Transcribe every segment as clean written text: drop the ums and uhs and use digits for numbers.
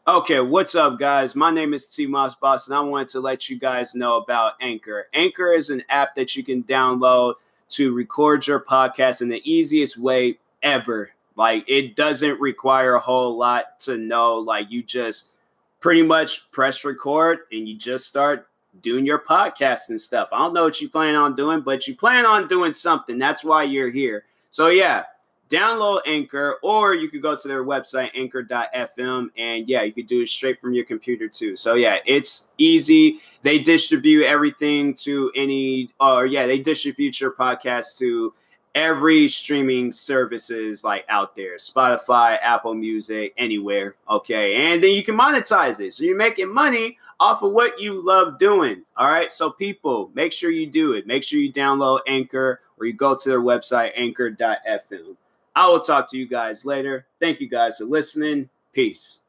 Okay, what's up, guys? My name is TMossBoss, and I wanted to let you guys know about Anchor. Anchor is an app that you can download to record your podcast in the easiest way ever. Like, it doesn't require a whole lot to know. Like, you just pretty much press record and you just start doing your podcast and stuff. I don't know what you plan on doing, but you plan on doing something. That's why you're here. So, yeah, download Anchor, or you could go to their website, anchor.fm, and yeah, you could do it straight from your computer too. So yeah, it's easy. They distribute everything to they distribute your podcast to every streaming services like out there, Spotify, Apple Music, anywhere. Okay, and then you can monetize it, so you're making money off of what you love doing. All right, so people, make sure you do it. Make sure you download Anchor, or you go to their website, anchor.fm. I will talk to you guys later. Thank you guys for listening. Peace.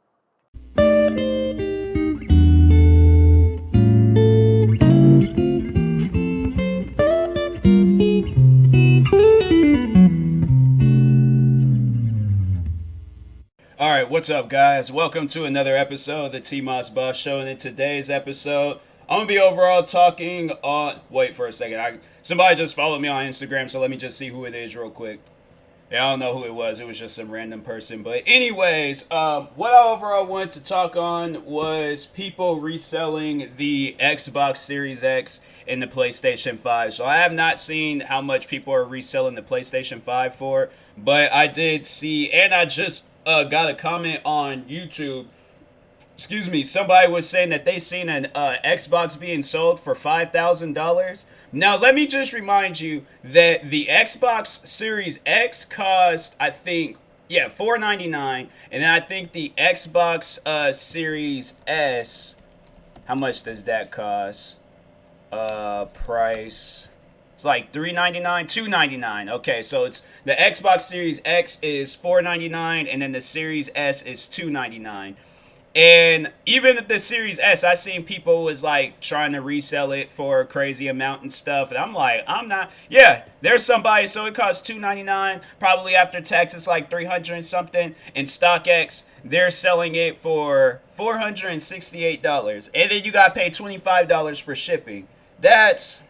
All right, what's up, guys? Welcome to another episode of the TMossBoss Show. And in today's episode, I'm going to be overall talking on... Wait for a second. Somebody just followed me on Instagram, so let me just see who it is real quick. Yeah, I don't know who it was. It was just some random person. But anyways, what I overall wanted to talk on was people reselling the Xbox Series X and the PlayStation 5. So I have not seen how much people are reselling the PlayStation 5 for. But I did see, and I just got a comment on YouTube. Excuse me, somebody was saying that they seen an Xbox being sold for $5,000. Now, let me just remind you that the Xbox Series X cost, I think, $499, and then I think the Xbox Series S, how much does that cost? Price, it's like $399, $299. Okay, so it's the Xbox Series X is $499, and then the Series S is $299. And even the Series S, I seen people was like trying to resell it for a crazy amount and stuff. And I'm like, I'm not. Yeah, there's somebody. So it costs $299. Probably after tax, it's like $300 and something. And StockX, they're selling it for $468. And then you got to pay $25 for shipping. That's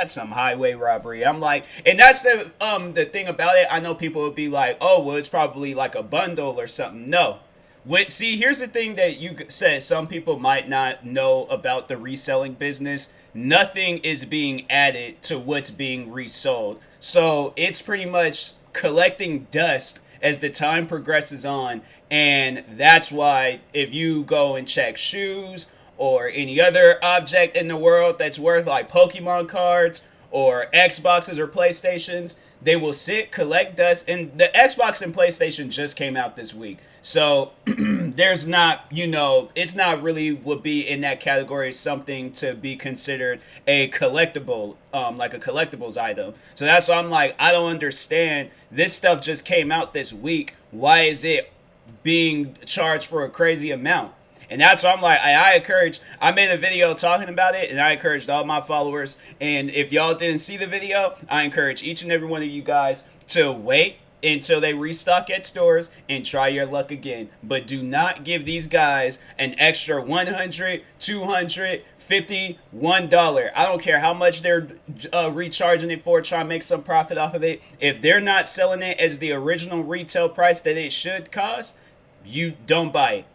some highway robbery. I'm like, and that's the thing about it. I know people would be like, oh, well, it's probably like a bundle or something. No. See, here's the thing that you said some people might not know about the reselling business. Nothing is being added to what's being resold. So it's pretty much collecting dust as the time progresses on. And that's why if you go and check shoes or any other object in the world that's worth like Pokemon cards or Xboxes or PlayStations, they will sit, collect dust, and the Xbox and PlayStation just came out this week. So there's not, it's not really would be in that category as something to be considered a collectible, like a collectibles item. So that's why I'm like, I don't understand. This stuff just came out this week. Why is it being charged for a crazy amount? And that's why I'm like, I made a video talking about it, and I encouraged all my followers. And if y'all didn't see the video, I encourage each and every one of you guys to wait until they restock at stores and try your luck again. But do not give these guys an extra $100, $200, $50, $1. I don't care how much they're recharging it for, trying to make some profit off of it. If they're not selling it as the original retail price that it should cost, you don't buy it.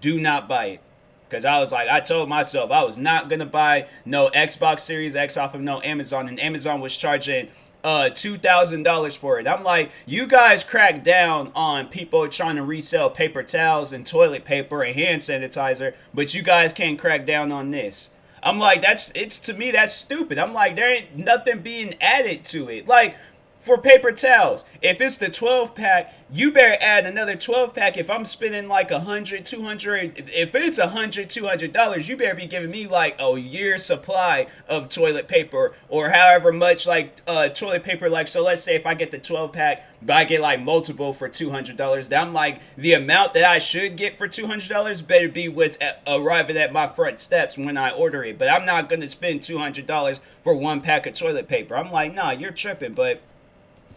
Do not buy it. Because I told myself I was not going to buy no Xbox Series X off of no Amazon. And Amazon was charging $2,000 for it. I'm like, you guys crack down on people trying to resell paper towels and toilet paper and hand sanitizer, but you guys can't crack down on this. I'm like, to me, that's stupid. I'm like, there ain't nothing being added to it. Like, for paper towels, if it's the 12 pack, you better add another 12 pack. If I'm spending like $100, $200, if it's $100, $200, you better be giving me like a year's supply of toilet paper, or however much like toilet paper. Like, so let's say if I get the 12 pack, but I get like multiple for $200, I'm like, the amount that I should get for $200 better be what's arriving at my front steps when I order it. But I'm not going to spend $200 for one pack of toilet paper. I'm like, nah, you're tripping. But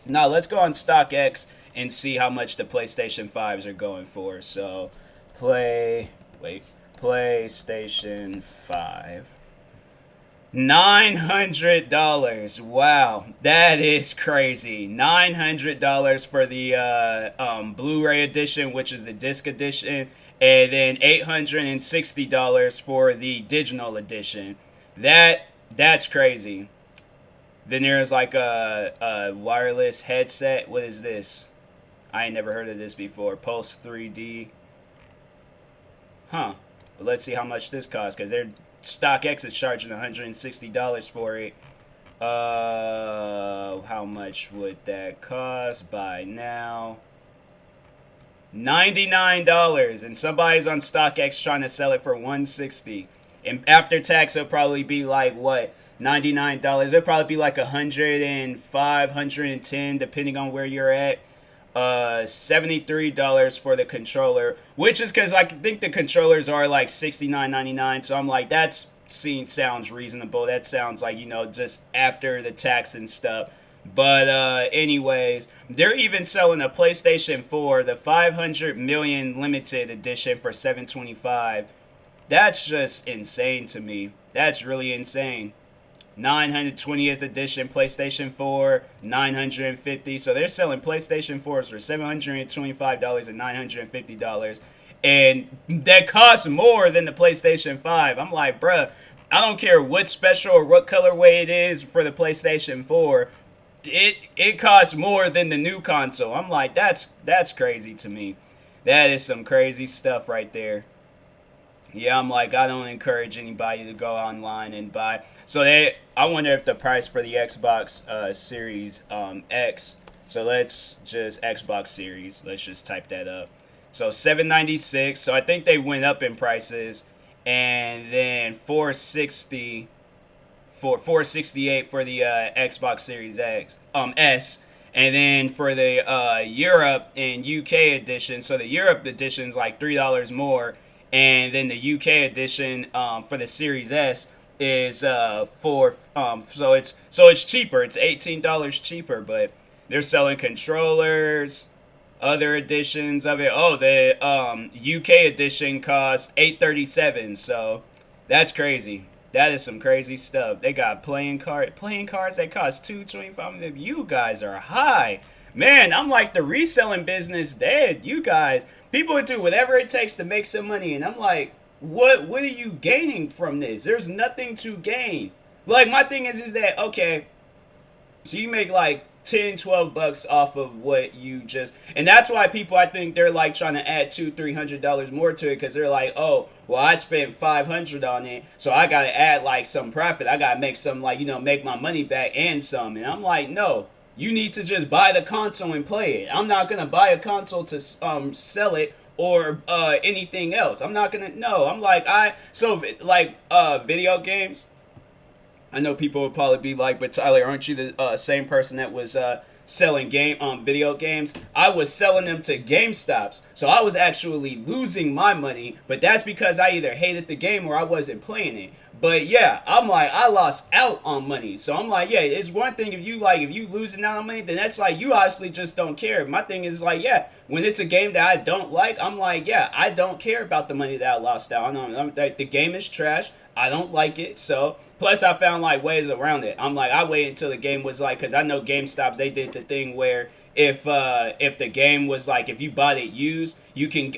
now let's go on StockX and see how much the PlayStation 5s are going for. So PlayStation 5. $900. Wow, that is crazy. $900 for the Blu-ray edition, which is the disc edition, and then $860 for the digital edition. That's crazy. Then there's like a wireless headset. What is this? I ain't never heard of this before. Pulse 3D. Huh. Well, let's see how much this costs, because their StockX is charging $160 for it. How much would that cost by now? $99, and somebody's on StockX trying to sell it for $160. And after tax, it'll probably be like what? $99. It'll probably be like $105, $110, depending on where you're at. $73 for the controller, which is because I think the controllers are like $69.99. So I'm like, sounds reasonable. That sounds like, just after the tax and stuff. But anyways, they're even selling a PlayStation 4, the 500 million limited edition for $725. That's just insane to me. That's really insane. 920th edition PlayStation 4, $950. So they're selling PlayStation 4s for $725 and $950. And that costs more than the PlayStation 5. I'm like, bruh, I don't care what special or what colorway it is for the PlayStation 4. It costs more than the new console. I'm like, that's crazy to me. That is some crazy stuff right there. Yeah, I'm like, I don't encourage anybody to go online and buy. So I wonder if the price for the Xbox Series X. So let's just Xbox Series. Let's just type that up. So $796. So I think they went up in prices, and then $468 for the Xbox Series X S. And then for the Europe and UK edition, so the Europe edition is like $3 more. And then the UK edition for the Series S is so it's cheaper. It's $18 cheaper, but they're selling controllers, other editions of it. Oh, the UK edition costs $837. So that's crazy. That is some crazy stuff. They got playing cards that cost $225. You guys are high. Man, I'm like, the reselling business dead. You guys, people do whatever it takes to make some money, and I'm like, what are you gaining from this? There's nothing to gain. Like, my thing is that, okay, so you make like 10, 12 bucks off of what you just, and that's why people, I think they're like trying to add $200-300 more to it, because they're like, oh, well, I spent $500 on it, so I gotta add like some profit. I gotta make some, like, make my money back and some. And I'm like, no. You need to just buy the console and play it. I'm not going to buy a console to sell it or anything else. I'm not going to, no. I'm like, video games. I know people would probably be like, but Tyler, aren't you the same person that was selling video games? I was selling them to GameStops. So I was actually losing my money, but that's because I either hated the game or I wasn't playing it. But yeah, I'm like, I lost out on money. So I'm like, yeah, it's one thing if you losing out on money, then that's like, you obviously just don't care. My thing is like, yeah, when it's a game that I don't like, I'm like, yeah, I don't care about the money that I lost out on. The game is trash. I don't like it. So plus I found like ways around it. I'm like, I waited until the game was like, because I know GameStops, they did the thing where if the game was like, if you bought it used, you can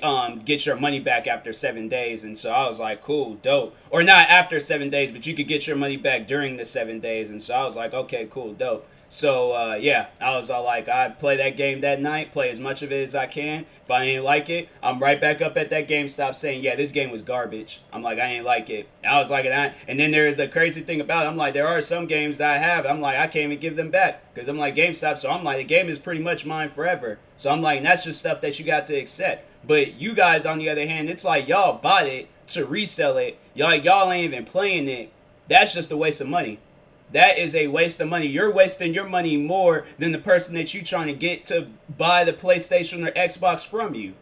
get your money back after 7 days. And so I was like, cool, dope. Or not after 7 days, but you could get your money back during the 7 days. And so I was like, okay, cool, dope. So yeah, I was all like, I play that game that night, play as much of it as I can. If I ain't like it, I'm right back up at that GameStop saying, yeah, this game was garbage. I'm like, I ain't like it. I was like, and then there's the crazy thing about it. I'm like, there are some games that I have, I'm like, I can't even give them back because I'm like GameStop. So I'm like, the game is pretty much mine forever. So I'm like, and that's just stuff that you got to accept. But you guys, on the other hand, it's like y'all bought it to resell it. Y'all ain't even playing it. That's just a waste of money. That is a waste of money. You're wasting your money more than the person that you trying to get to buy the PlayStation or Xbox from you.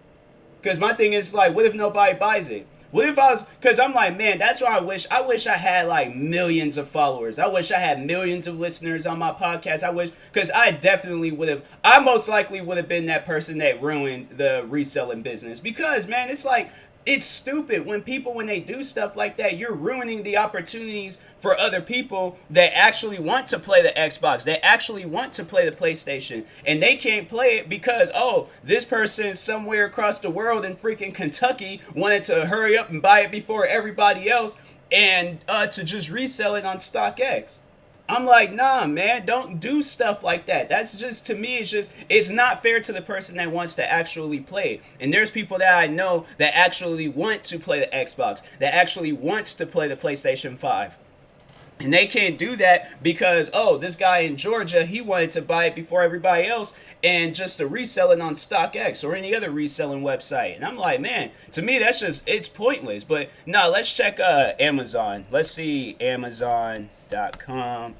Because my thing is like, what if nobody buys it? What if I was, because I'm like, man, that's why I wish I had like millions of followers. I wish I had millions of listeners on my podcast. I wish, because I definitely would have, I most likely would have been that person that ruined the reselling business. Because, man, it's like, it's stupid when people, when they do stuff like that, you're ruining the opportunities for other people that actually want to play the Xbox, that actually want to play the PlayStation, and they can't play it because, oh, this person somewhere across the world in freaking Kentucky wanted to hurry up and buy it before everybody else, and to just resell it on StockX. I'm like, nah, man, don't do stuff like that. That's just, to me, it's not fair to the person that wants to actually play. And there's people that I know that actually want to play the Xbox, that actually wants to play the PlayStation 5. And they can't do that because, oh, this guy in Georgia, he wanted to buy it before everybody else and just to resell it on StockX or any other reselling website. And I'm like, man, to me, that's just, it's pointless. But no, let's check Amazon. Let's see Amazon.com.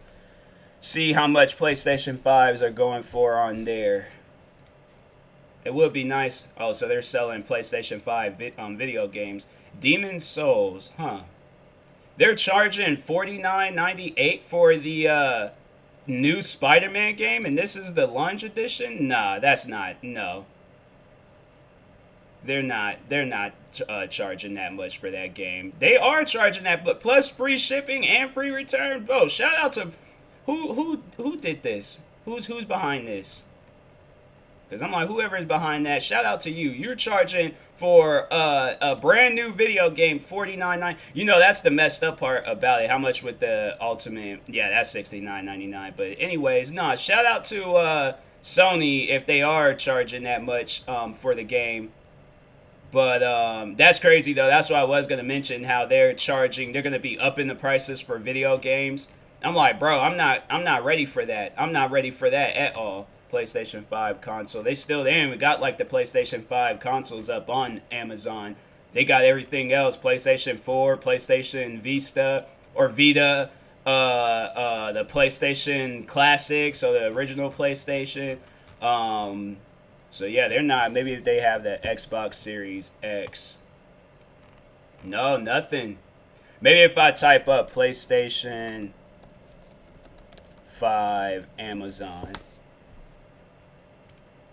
See how much PlayStation 5s are going for on there. It would be nice. Oh, so they're selling PlayStation 5 video games. Demon's Souls, huh? They're charging $49.98 for the new Spider-Man game, and this is the launch edition? Nah, that's not. No. They're not charging that much for that game. They are charging that, but plus free shipping and free return. Oh, shout out to who did this? Who's behind this? Because I'm like, whoever is behind that, shout out to you. You're charging for a brand new video game $49.99. You know, that's the messed up part about it. How much with the Ultimate? Yeah, that's $69.99. But anyways, nah, shout out to Sony if they are charging that much for the game. But that's crazy, though. That's what I was going to mention, how they're charging. They're going to be upping the prices for video games. I'm like, bro, I'm not ready for that. I'm not ready for that at all. PlayStation 5 console. They ain't even got like the PlayStation 5 consoles up on Amazon. They got everything else. PlayStation 4, PlayStation Vita, the PlayStation Classic, so the original PlayStation. So yeah, they're not. Maybe if they have the Xbox Series X. No, nothing. Maybe if I type up PlayStation 5 Amazon.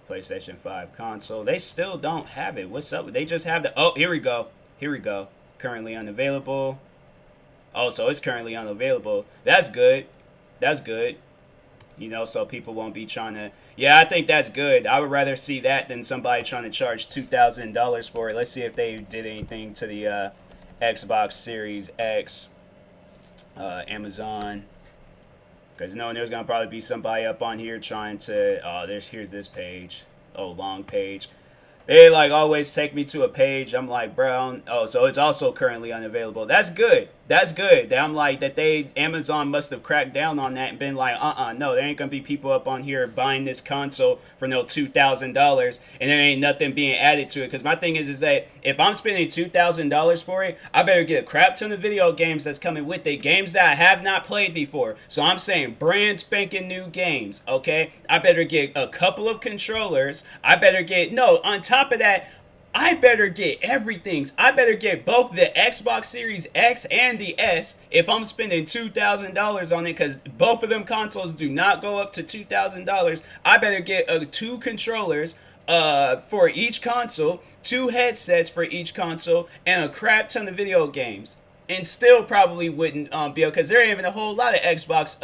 PlayStation 5 console. They still don't have it. What's up? They just have the... Oh, here we go. Here we go. Currently unavailable. Oh, so it's currently unavailable. That's good. That's good. You know, so people won't be trying to... Yeah, I think that's good. I would rather see that than somebody trying to charge $2,000 for it. Let's see if they did anything to the Xbox Series X. Amazon. Because no, there's going to probably be somebody up on here trying to... Oh, here's this page. Oh, long page. They, like, always take me to a page. I'm like, bro, oh, so it's also currently unavailable. That's good. That's good. I'm like, Amazon must have cracked down on that and been like, no, there ain't going to be people up on here buying this console for no $2,000 and there ain't nothing being added to it. Because my thing is that if I'm spending $2,000 for it, I better get a crap ton of video games that's coming with it. Games that I have not played before. So I'm saying brand spanking new games, okay? I better get a couple of controllers. I better get, no, on top of that, I better get everything. I better get both the Xbox Series X and the S if I'm spending $2,000 on it, because both of them consoles do not go up to $2,000. I better get 2 controllers for each console, 2 headsets for each console, and a crap ton of video games. And still probably wouldn't be able, because there ain't even a whole lot of Xbox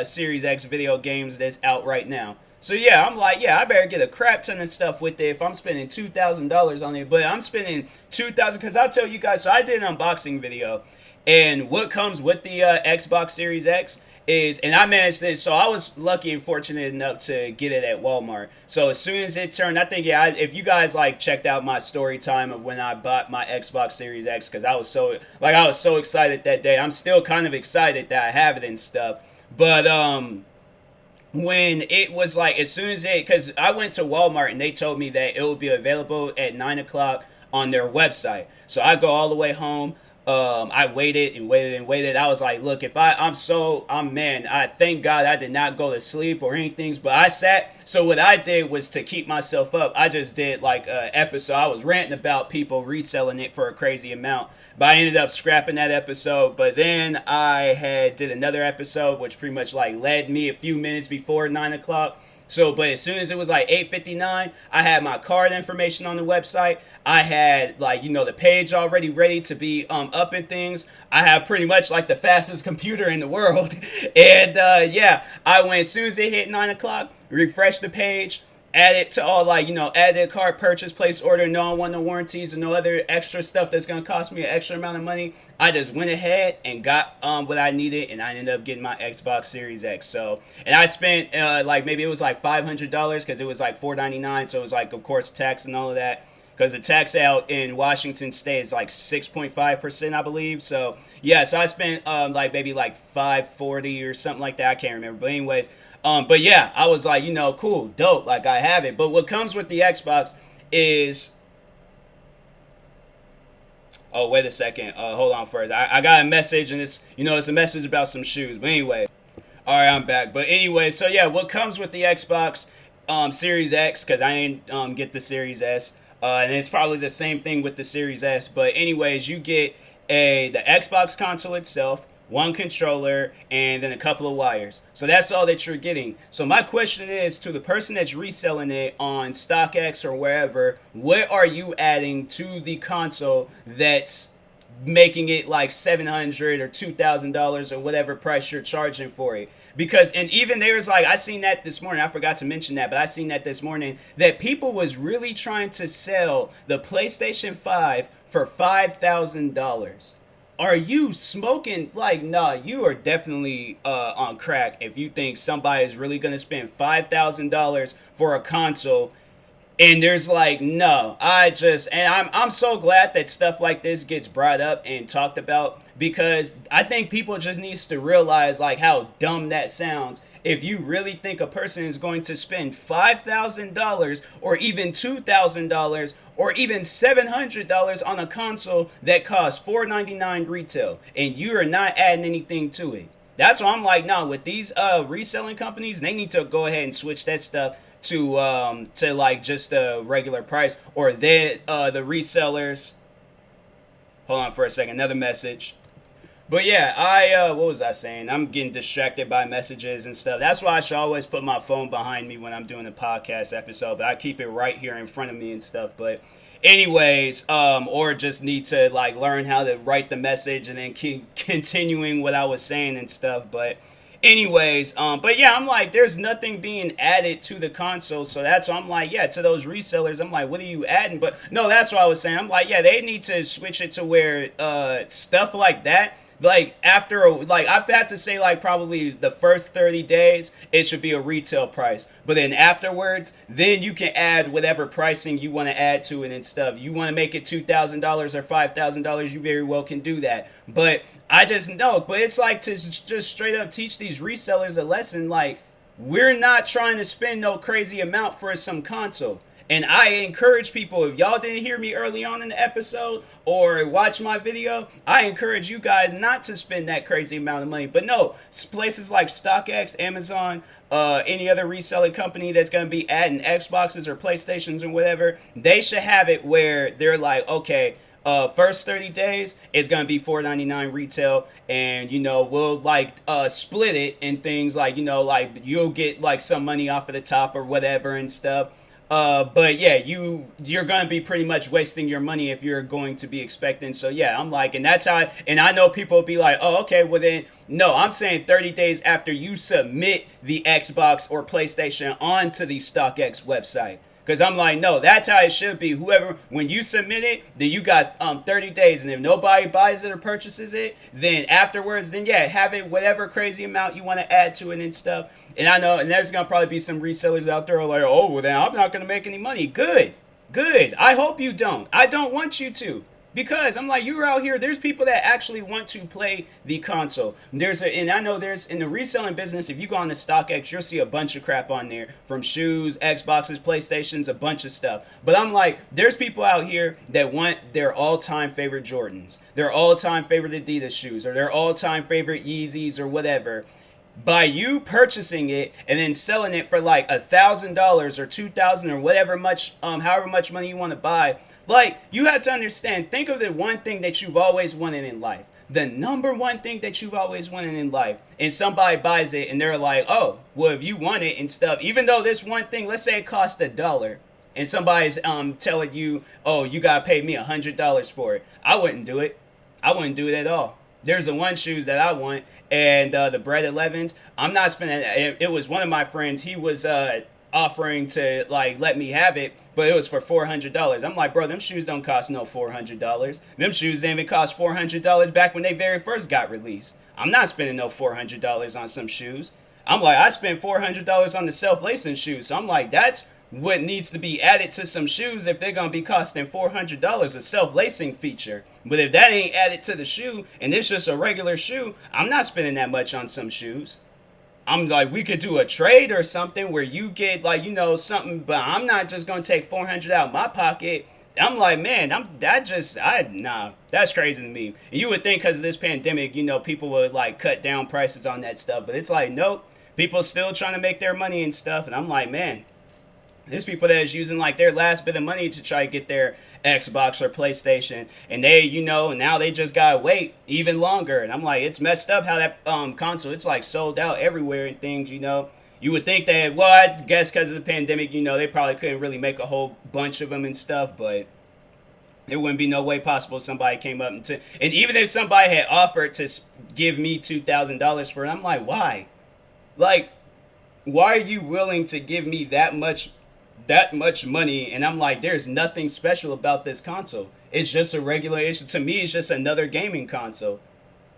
Series X video games that's out right now. So yeah, I'm like, yeah, I better get a crap ton of stuff with it if I'm spending $2,000 on it. But I'm spending $2,000 because I'll tell you guys. So I did an unboxing video, and what comes with the Xbox Series X is, and I managed this. So I was lucky and fortunate enough to get it at Walmart. So as soon as it turned, I think if you guys like checked out my story time of when I bought my Xbox Series X, because I was so excited that day. I'm still kind of excited that I have it and stuff, but when it was like, as soon as because I went to Walmart and they told me that it would be available at 9 o'clock on their website. So I go all the way home. I waited and waited and waited. I was like, look, if I'm man, I thank God I did not go to sleep or anything, but I sat. So what I did was to keep myself up. I just did like a episode. I was ranting about people reselling it for a crazy amount, but I ended up scrapping that episode. But then I had did another episode, which pretty much like led me a few minutes before 9 o'clock. So, but as soon as it was like 8:59, I had my card information on the website. I had like the page already ready to be up and things. I have pretty much like the fastest computer in the world, and yeah, I went as soon as it hit 9 o'clock, refreshed the page, added to all like added cart purchase, place order, no I want no warranties or no other extra stuff that's gonna cost me an extra amount of money. I just went ahead and got what I needed, and I ended up getting my Xbox Series X. So, and I spent like maybe it was like $500 because it was like $499, so it was like of course tax and all of that, because the tax out in Washington State is like 6.5%, I believe. So yeah, so I spent like maybe like 540 or something like that. I can't remember, but anyways, but yeah, I was like, cool, dope, like I have it. But what comes with the Xbox is, oh wait a second, hold on first. I got a message, and it's a message about some shoes. But anyway, all right, I'm back. But anyway, so yeah, what comes with the Xbox Series X, because I didn't get the Series S. And it's probably the same thing with the Series S. But anyways, you get the Xbox console itself, one controller, and then a couple of wires. So that's all that you're getting. So my question is to the person that's reselling it on StockX or wherever, what are you adding to the console that's making it like $700 or $2,000 or whatever price you're charging for it? Because, and even there's like, I seen that this morning, I forgot to mention that, but I seen that this morning, that people was really trying to sell the PlayStation 5 for $5,000. Are you smoking? Like, nah, you are definitely on crack if you think somebody is really going to spend $5,000 for a console. And there's like, no, I'm so glad that stuff like this gets brought up and talked about, because I think people just needs to realize like how dumb that sounds. If you really think a person is going to spend $5,000 or even $2,000 or even $700 on a console that costs $499 retail, and you are not adding anything to it, that's why I'm like, no, with these reselling companies, they need to go ahead and switch that stuff to like just a regular price, or the resellers. Hold on for a second, another message. But yeah, what was I saying? I'm getting distracted by messages and stuff. That's why I should always put my phone behind me when I'm doing a podcast episode, but I keep it right here in front of me and stuff. But anyways, or just need to like learn how to write the message and then keep continuing what I was saying and stuff. But anyways, but yeah, I'm like, there's nothing being added to the console, so that's why I'm like, yeah, to those resellers, I'm like, what are you adding? But no, that's what I was saying. I'm like, yeah, they need to switch it to where stuff like that, like after like I've had to say like probably the first 30 days it should be a retail price, but then afterwards then you can add whatever pricing you want to add to it and stuff. You want to make it $2,000 or $5,000, you very well can do that. But I just know, but it's like to just straight up teach these resellers a lesson, like, we're not trying to spend no crazy amount for some console. And I encourage people, if y'all didn't hear me early on in the episode or watch my video, I encourage you guys not to spend that crazy amount of money. But no, places like StockX, Amazon, any other reselling company that's going to be adding Xboxes or PlayStations or whatever, they should have it where they're like, okay, first 30 days it's gonna be $4.99 retail, and we'll like split it in things like like you'll get like some money off of the top or whatever and stuff. But yeah, you're gonna be pretty much wasting your money if you're going to be expecting. So yeah, I'm like, and that's how and I know people will be like, oh, okay, well then no, I'm saying 30 days after you submit the Xbox or PlayStation onto the StockX website. Because I'm like, no, that's how it should be. Whoever, when you submit it, then you got 30 days. And if nobody buys it or purchases it, then afterwards, then yeah, have it whatever crazy amount you want to add to it and stuff. And I know, and there's going to probably be some resellers out there like, oh, well, then I'm not going to make any money. Good. I hope you don't. I don't want you to. Because I'm like, you're out here. There's people that actually want to play the console. And I know there's in the reselling business. If you go on the StockX, you'll see a bunch of crap on there, from shoes, Xboxes, PlayStations, a bunch of stuff. But I'm like, there's people out here that want their all-time favorite Jordans, their all-time favorite Adidas shoes, or their all-time favorite Yeezys, or whatever. By you purchasing it and then selling it for like $1,000 or $2,000 or whatever much, however much money you want to buy. Like, you have to understand, think of the one thing that you've always wanted in life. The number one thing that you've always wanted in life. And somebody buys it and they're like, oh, well, if you want it and stuff, even though this one thing, let's say it cost $1, and somebody's telling you, oh, you got to pay me $100 for it. I wouldn't do it. I wouldn't do it at all. There's the one shoes that I want, and the Bread 11s. I'm not spending. It was one of my friends. He was offering to like let me have it, but it was for $400. I'm like, bro, them shoes don't cost no $400. Them shoes didn't even cost $400 back when they very first got released. I'm not spending no $400 on some shoes. I'm like, I spent $400 on the self-lacing shoes. So I'm like, that's what needs to be added to some shoes if they're going to be costing $400, a self-lacing feature. But if that ain't added to the shoe and it's just a regular shoe, I'm not spending that much on some shoes. I'm like, we could do a trade or something where you get like, something, but I'm not just going to take $400 out of my pocket. I'm like, man, nah, that's crazy to me. And you would think because of this pandemic, people would like cut down prices on that stuff. But it's like, nope, people still trying to make their money and stuff. And I'm like, man, there's people that is using like their last bit of money to try to get their Xbox or PlayStation, and they, now they just gotta wait even longer. And I'm like, it's messed up how that console, it's like sold out everywhere and things. You would think that, well, I guess because of the pandemic, they probably couldn't really make a whole bunch of them and stuff, but there wouldn't be no way possible somebody came up and even if somebody had offered to give me $2,000 for it, I'm like, why? Like, why are you willing to give me that much money? And I'm like, there's nothing special about this console. It's just a regular issue. To me, it's just another gaming console.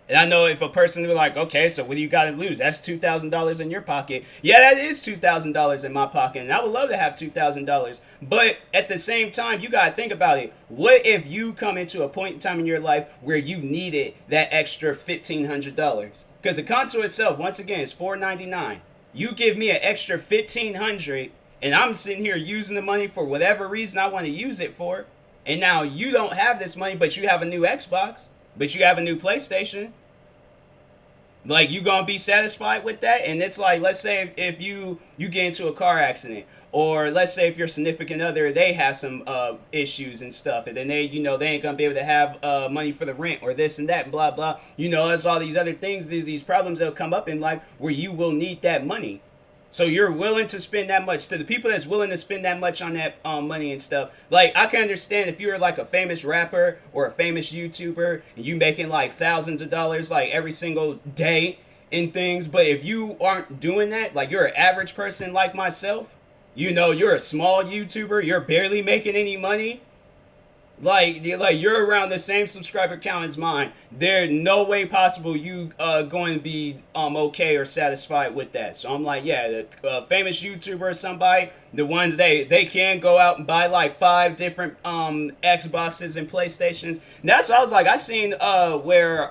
And I know if a person be like, okay, so what do you got to lose? That's $2,000 in your pocket. Yeah, that is $2,000 in my pocket, and I would love to have $2,000. But at the same time, you got to think about it. What if you come into a point in time in your life where you needed that extra $1,500? Because the console itself, once again, is $499. You give me an extra $1,500, and I'm sitting here using the money for whatever reason I want to use it for. And now you don't have this money, but you have a new Xbox, but you have a new PlayStation. Like, you gonna be satisfied with that? And it's like, let's say if you get into a car accident, or let's say if your significant other, they have some issues and stuff, and then they ain't gonna be able to have money for the rent or this and that and blah blah. There's all these other things, these problems that'll come up in life where you will need that money. So you're willing to spend that much. To the people that's willing to spend that much on that money and stuff, like, I can understand if you're like a famous rapper or a famous YouTuber and you making like thousands of dollars like every single day and things. But if you aren't doing that, like you're an average person like myself, you're a small YouTuber, you're barely making any money. Like you're around the same subscriber count as mine. There's no way possible you going to be okay or satisfied with that. So I'm like, yeah, the famous YouTuber or somebody, the ones they can go out and buy like 5 different Xboxes and PlayStations. And that's what I was like. I seen where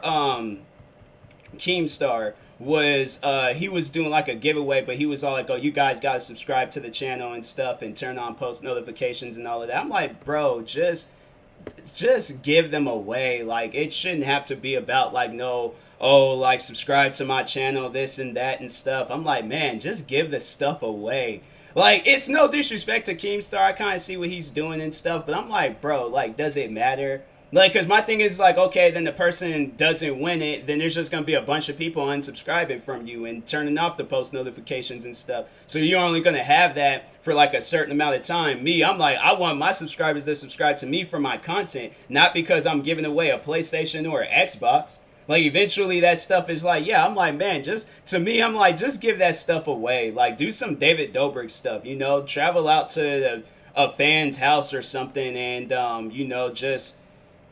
Keemstar was he was doing like a giveaway, but he was all like, oh, you guys gotta subscribe to the channel and stuff and turn on post notifications and all of that. I'm like, bro, just give them away. Like, it shouldn't have to be about like, no, oh, like, subscribe to my channel, this and that and stuff. I'm like, man, just give the stuff away. Like, it's no disrespect to Keemstar, I kind of see what he's doing and stuff, but I'm like, bro, like, does it matter? Like, because my thing is like, okay, then the person doesn't win it, then there's just going to be a bunch of people unsubscribing from you and turning off the post notifications and stuff. So you're only going to have that for like a certain amount of time. Me, I'm like, I want my subscribers to subscribe to me for my content, not because I'm giving away a PlayStation or an Xbox. Like, eventually that stuff is like, yeah, I'm like, man, to me, I'm like, just give that stuff away. Like, do some David Dobrik stuff, travel out to a fan's house or something and, just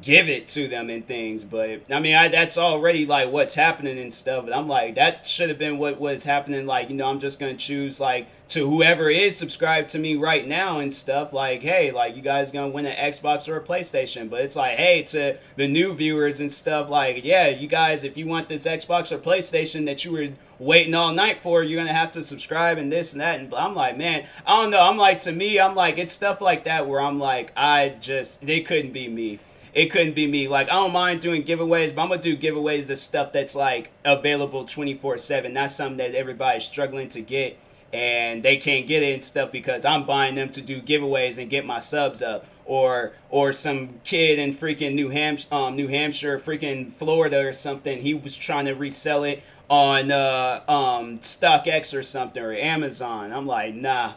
give it to them and things. But I mean, that's already like what's happening and stuff. And I'm like, that should have been what was happening. Like, I'm just gonna choose like to whoever is subscribed to me right now and stuff. Like, hey, like you guys gonna win an Xbox or a PlayStation. But it's like, hey, to the new viewers and stuff. Like, yeah, you guys, if you want this Xbox or PlayStation that you were waiting all night for, you're gonna have to subscribe and this and that. And I'm like, man, I don't know. I'm like, to me, I'm like, it's stuff like that where I'm like, they couldn't be me. It couldn't be me. Like, I don't mind doing giveaways, but I'm gonna do giveaways of stuff that's like available 24/7. Not something that everybody's struggling to get and they can't get it and stuff because I'm buying them to do giveaways and get my subs up. Or some kid in freaking New Hampshire, freaking Florida or something. He was trying to resell it on StockX or something or Amazon. I'm like, nah,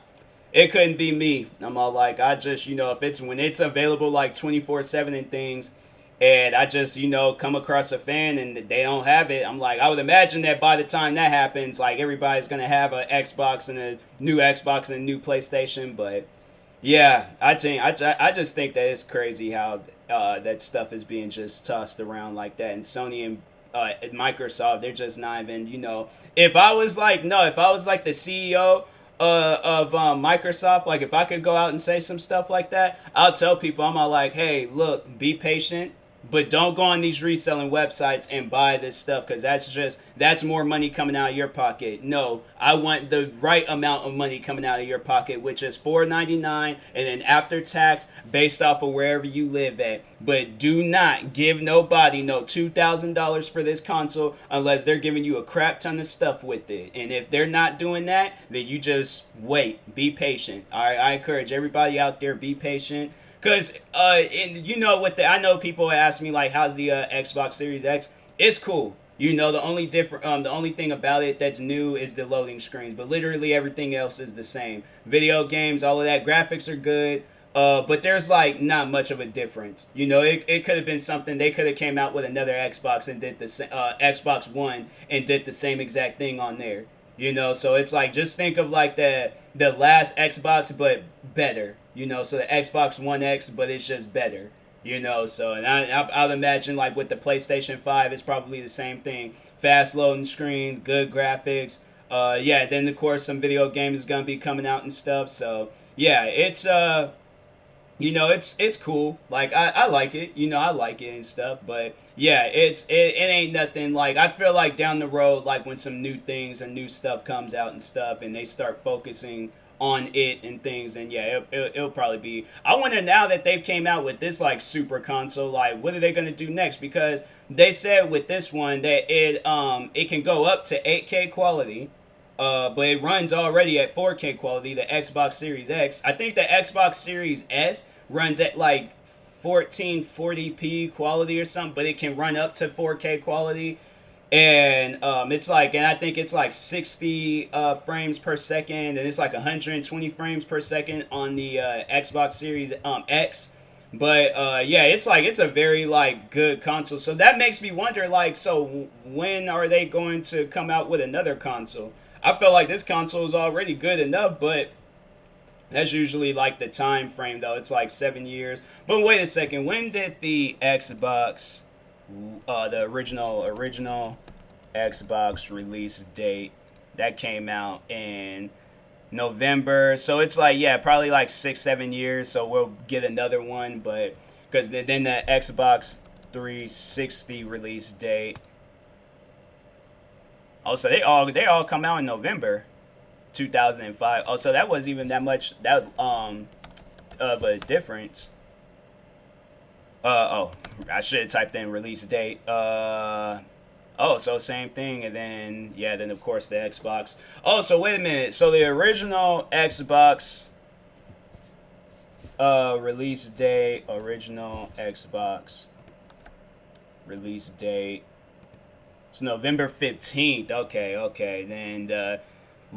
it couldn't be me. I'm all like, I just, if it's when it's available like 24/7 and things, and I just, come across a fan and they don't have it, I'm like, I would imagine that by the time that happens, like everybody's gonna have an Xbox and a new Xbox and a new PlayStation. But yeah, I just think that it's crazy how that stuff is being just tossed around like that, and Sony and Microsoft, they're just not even, if I was like, no, if I was like the CEO of Microsoft, like if I could go out and say some stuff like that, I'll tell people, I'm all like, hey, look, be patient, but don't go on these reselling websites and buy this stuff because that's more money coming out of your pocket. No, I want the right amount of money coming out of your pocket, which is $4.99 and then after tax based off of wherever you live at. But do not give nobody no $2,000 for this console unless they're giving you a crap ton of stuff with it. And if they're not doing that, then you just wait, be patient. All right, I encourage everybody out there, be patient. Cause I know people ask me like, how's the Xbox Series X? It's cool. The only thing about it that's new is the loading screens, but literally everything else is the same. Video games, all of that, graphics are good. But there's like not much of a difference. It could have been something they could have came out with another Xbox and did the Xbox One and did the same exact thing on there. So it's like just think of like the last Xbox but better. So the Xbox One X, but it's just better. So and I'll imagine like with the PlayStation 5, it's probably the same thing. Fast loading screens, good graphics. Yeah, then of course some video games is gonna be coming out and stuff. So yeah, it's cool. Like I like it. I like it and stuff. But yeah, it ain't nothing. Like I feel like down the road, like when some new things and new stuff comes out and stuff, and they start focusing on it and things, and yeah, it'll probably be. I wonder now that they've came out with this like super console, like what are they gonna do next? Because they said with this one that it can go up to 8K quality. But it runs already at 4K quality, the Xbox Series X. I think the Xbox Series S runs at like 1440p quality or something, but it can run up to 4K quality. And I think it's like 60 frames per second, and it's like 120 frames per second on the Xbox Series X. But yeah, it's a very like good console. So that makes me wonder, like, so when are they going to come out with another console? I feel like this console is already good enough, but that's usually like the time frame though. It's like 7 years. But wait a second, when did the Xbox, the original Xbox release date, that came out in November? So it's like, yeah, probably like 6-7 years. So we'll get another one, but because then the Xbox 360 release date. Oh, so they all come out in November 2005. Oh, so that wasn't even that much of a difference. I should have typed in release date. So same thing, and then of course the Xbox. Oh, so wait a minute. So the original Xbox release date, original Xbox release date. It's November 15th. Okay. Then the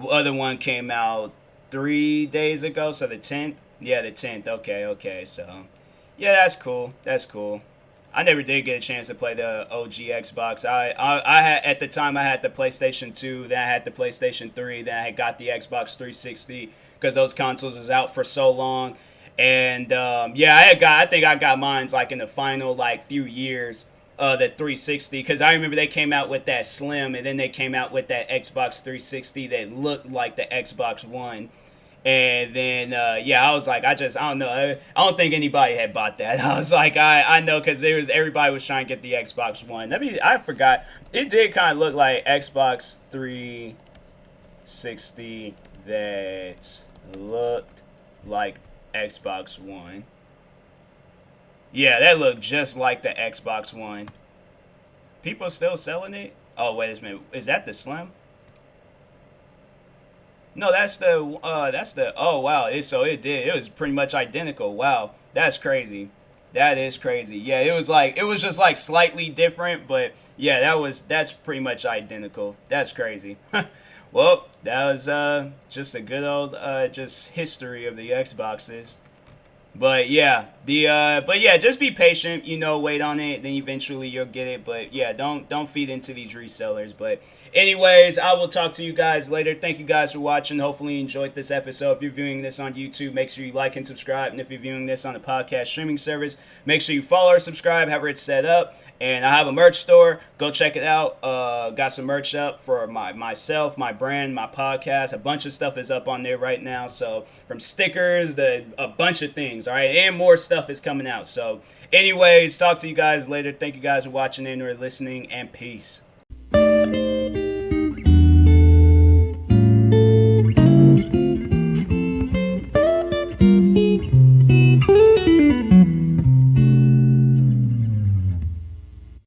other one came out 3 days ago, so the 10th. Yeah, the 10th. Okay. So, yeah, that's cool. I never did get a chance to play the OG Xbox. I had at the time I had the PlayStation 2, then I had the PlayStation 3, then I got the Xbox 360 because those consoles was out for so long. And yeah, I think I got mine's like in the final like few years, the 360, because I remember they came out with that Slim, and then they came out with that Xbox 360 that looked like the Xbox One. And then yeah, I was like, I don't know, I don't think anybody had bought that. I was like, I know, because there was everybody was trying to get the Xbox One. I forgot, it did kind of look like Xbox 360 that looked like Xbox One. Yeah, that looked just like the Xbox One. People still selling it? Oh, wait a minute. Is that the Slim? No, that's the oh wow. It was pretty much identical. Wow. That's crazy. That is crazy. Yeah, it was just like slightly different, but yeah, that's pretty much identical. That's crazy. Well, that was just a good old just history of the Xboxes. But yeah, just be patient, wait on it, then eventually you'll get it. But yeah, don't feed into these resellers. But anyways, I will talk to you guys later. Thank you guys for watching. Hopefully you enjoyed this episode. If you're viewing this on YouTube, make sure you like and subscribe. And if you're viewing this on a podcast streaming service, make sure you follow or subscribe, however it's set up. And I have a merch store. Go check it out. Got some merch up for myself, my brand, my podcast. A bunch of stuff is up on there right now. So from stickers to a bunch of things, all right? And more stuff is coming out. So anyways, talk to you guys later. Thank you guys for watching and or listening, and peace.